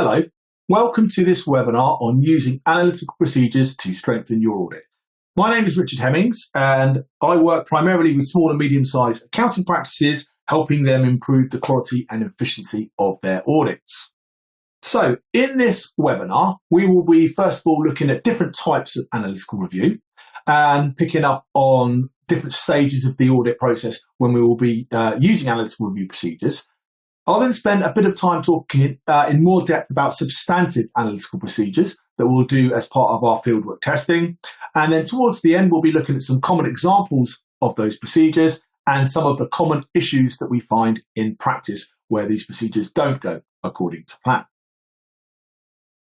Hello, welcome to this webinar on using analytical procedures to strengthen your audit. My name is Richard Hemmings and I work primarily with small and medium-sized accounting practices, helping them improve the quality and efficiency of their audits. So in this webinar, we will be first of all looking at different types of analytical review and picking up on different stages of the audit process when we will be using analytical review procedures. I'll then spend a bit of time talking in more depth about substantive analytical procedures that we'll do as part of our fieldwork testing. And then towards the end, we'll be looking at some common examples of those procedures and some of the common issues that we find in practice where these procedures don't go according to plan.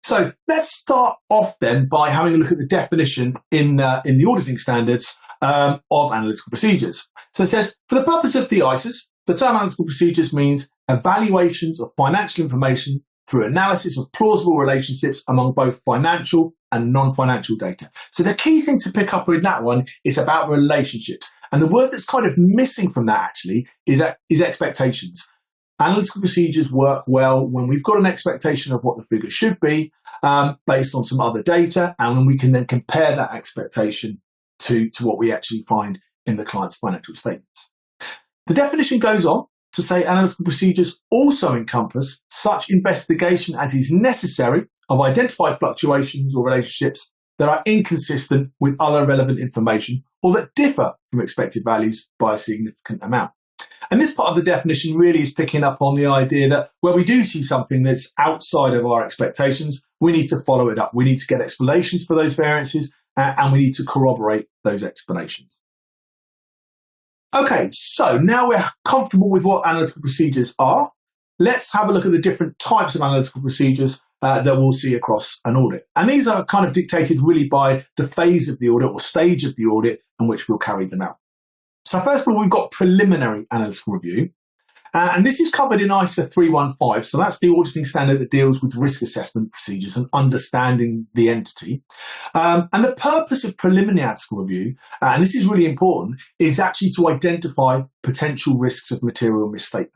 So let's start off then by having a look at the definition in the auditing standards of analytical procedures. So it says, for the purpose of the ICES, the term analytical procedures means evaluations of financial information through analysis of plausible relationships among both financial and non-financial data. So the key thing to pick up in that one is about relationships. And the word that's kind of missing from that actually is expectations. Analytical procedures work well when we've got an expectation of what the figure should be based on some other data, and when we can then compare that expectation to what we actually find in the client's financial statements. The definition goes on to say analytical procedures also encompass such investigation as is necessary of identified fluctuations or relationships that are inconsistent with other relevant information or that differ from expected values by a significant amount. And this part of the definition really is picking up on the idea that where we do see something that's outside of our expectations, we need to follow it up. We need to get explanations for those variances and we need to corroborate those explanations. Okay, so now we're comfortable with what analytical procedures are. Let's have a look at the different types of analytical procedures that we'll see across an audit. And these are kind of dictated really by the phase of the audit or stage of the audit in which we'll carry them out. So first of all, we've got preliminary analytical review. And this is covered in ISA 315. So that's the auditing standard that deals with risk assessment procedures and understanding the entity. And the purpose of preliminary analytical review, and this is really important, is actually to identify potential risks of material misstatement.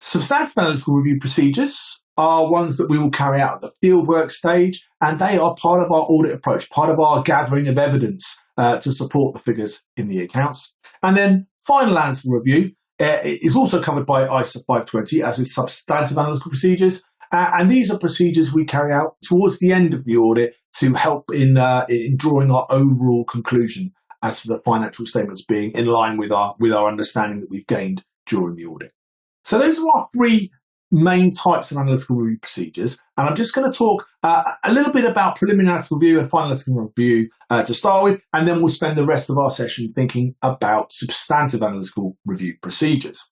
Substantive analytical review procedures are ones that we will carry out at the fieldwork stage, and they are part of our audit approach, part of our gathering of evidence to support the figures in the accounts. And then final analytical review is also covered by ISA 520, as with substantive analytical procedures. And these are procedures we carry out towards the end of the audit to help in drawing our overall conclusion as to the financial statements being in line with our understanding that we've gained during the audit. So those are our three main types of analytical review procedures. And I'm just going to talk a little bit about preliminary analytical review and final analytical review to start with, and then we'll spend the rest of our session thinking about substantive analytical review procedures.